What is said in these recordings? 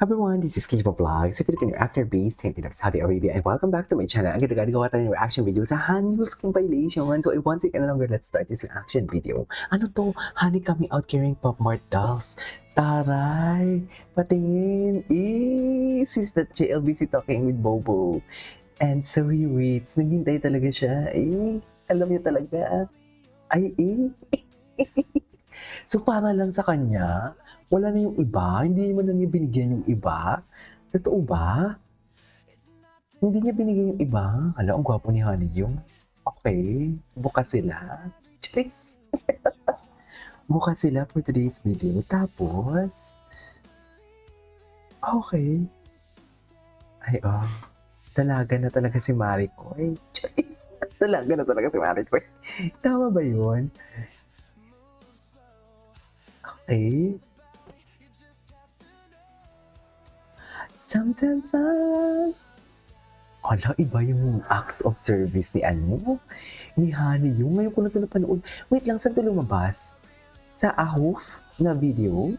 Everyone, this is Kijibo Vlogs, a Filipino actor based in Saudi Arabia, and welcome back to my channel. Ang gagawa tayo ng reaction video sa Hanyul's compilation. So, once again, no longer, let's start this reaction video. Ano to? Honey coming out carrying Pop Mart dolls. Taray! Patingin! Sis that JLBC talking with Bobo. And so he waits. Naghintay talaga siya. Alam niya talaga. So, para lang sa kanya, wala na yung iba? Hindi mo na niya binigyan yung iba? Totoo ba? Hindi niya binigyan yung iba? Hala, ang gwapo ni Honey yung. Okay, bukas sila. Charis! Bukas sila for today's video. Tapos, okay. Dalaga na talaga si Maricoy. Charis! Dalaga na talaga si Maricoy. Tama ba yun? Okay. Sometimes hala, iba yung acts of service ni ni Honey yung. Ngayon ko na ito napanood. Wait lang, saan ito lumabas? Sa Ahoof na video?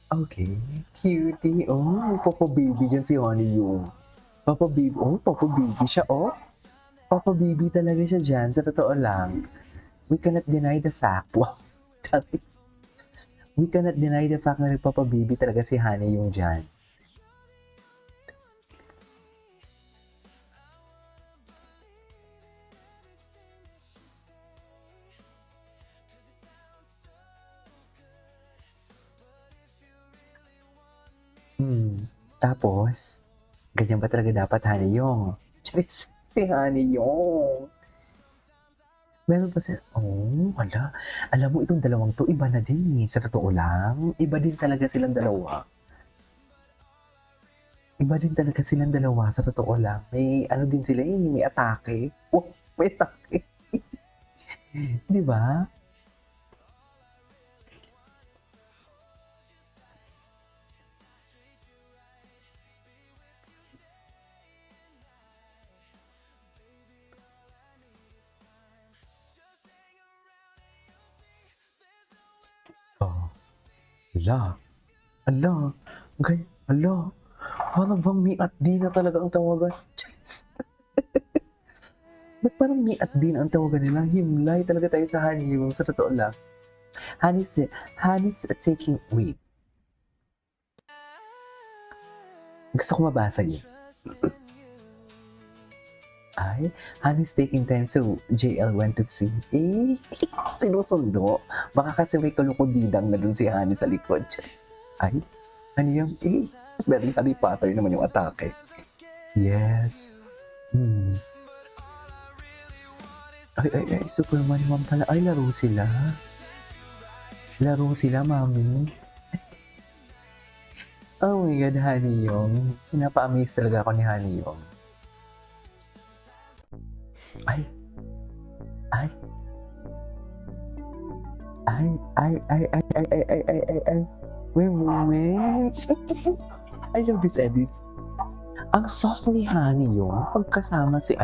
Okay, cutie. Oh, Papa Baby dyan si Honey yung. Papa Baby, Papa Baby siya, Papa Baby talaga siya dyan, sa totoo lang. We cannot deny the fact. Wow. We cannot deny the fact na Papa Baby talaga si Honey yung dyan. Tapos, ganyan ba talaga dapat Honey yung? Charis, si Honey yung. Meron pa sila, wala. Alam mo, itong dalawang to, iba na din sa totoo lang. Iba din talaga silang dalawa. Iba din talaga silang dalawa, sa totoo lang. May ano din sila may atake. May atake. Di ba? Ala, parang bang me at D na talaga ang tawagan. Ba't parang me at D na ang tawagan nila? Himlay talaga tayo sa Honey yung sa totoo lang. Honey's taking, wait. Gusto ko mabasa yun. Honey's taking time so JL went to see. Sinusundo. Baka kasi may kalukudidang na dun si Honey sa likod. Ano yung very Harry Potter naman yung atake. Yes. Superman naman pala. Laro sila. Laro sila, mami. Oh my God, Honey yung. Pinapa-amaze talaga ako ni Honey yung. Wait. I love this edit. Ang soft ni Honey yung pagkasama si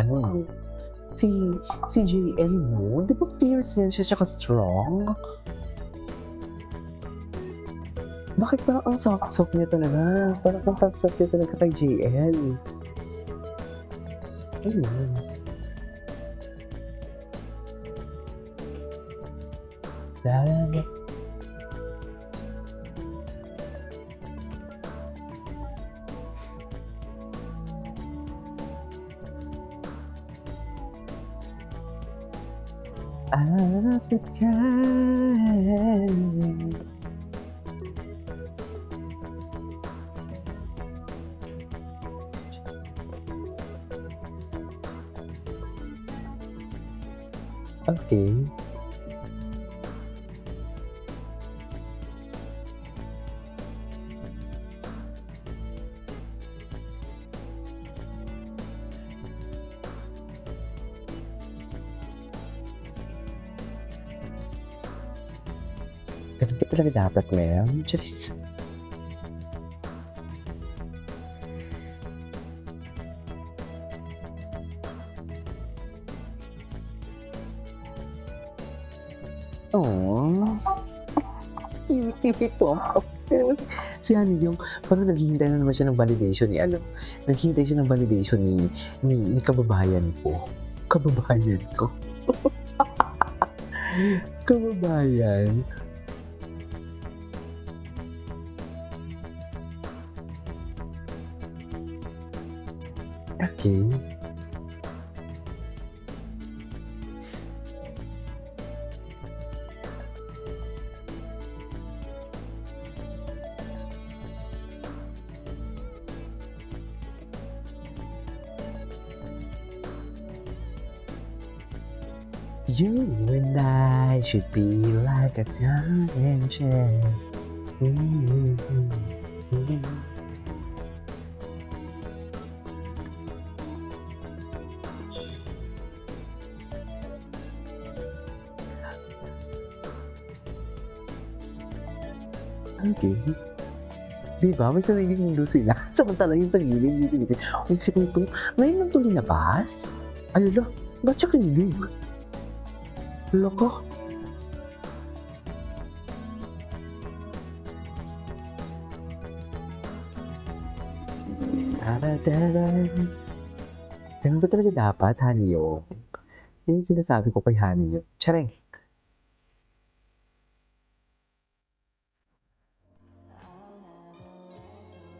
si JL mo. Di ba fierce yan siya tsaka strong? Bakit ba ang soft niya talaga? Parang ang soft niya talaga kay JL. Ayun. Sa tiyan. Okay. Ganun ba talaga dapat, ma'am? Charis. Oh, cute po. Si Honey yung parang naghihintay na naman siya ng validation ni ano, naghihintay siya ng validation ni kababayan ko. Kababayan ko. Kababayan. Okay. You and I should be like a Tom and Jerry. Okay. Di ba? May sariling mundo sila. Samantalang yung sa gilid, yung sinisip. Ang cute nito. Ngayon lang ito linabas? Ay, ala. Ba't siya kilig? Loko. Tara-tara. Ganun ba talaga dapat, Honey Yung? Yan yung sinasabi ko kay Honey Yung. Tsareng.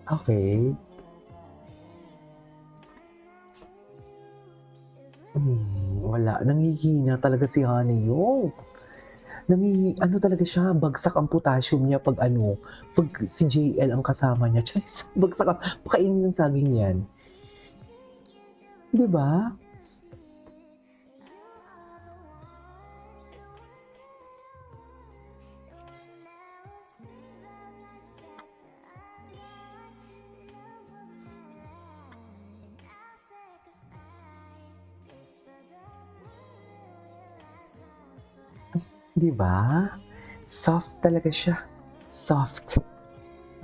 Okay. Wala. Nanghihina talaga si Honey Yung. Ano talaga siya, bagsak ang potassium niya pag pag si JL ang kasama niya. Charis, bagsak ang, pakainin ng saging yan. Di ba? Di ba? Soft talaga siya. Soft.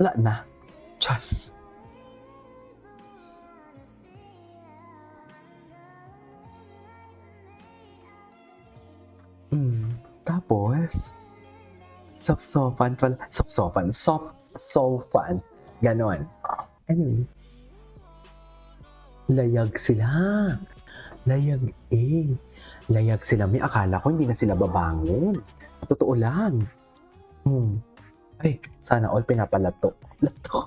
Wala na. Just. Tapos, soft-sofan pala. Soft-sofan. Soft-sofan. Ganon. Anyway. Layag sila. Layag eh. Layag sila. May akala ko hindi na sila babangon. Totoo lang. Ay, sana all pinapalato. Lato.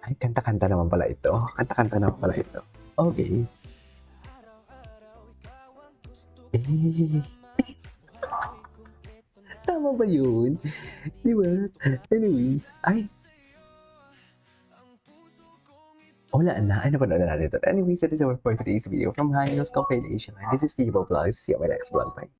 Ay, kanta-kanta naman pala ito. Kanta-kanta naman pala ito. Okay. Eh. Tama ba yun? Di ba? Anyways. Ay. Wala na. Ano pa na natin ito? Anyways, that is our for today's video from Hanios Compilation. This is Kibo Vlogs. See you on my next vlog. Bye.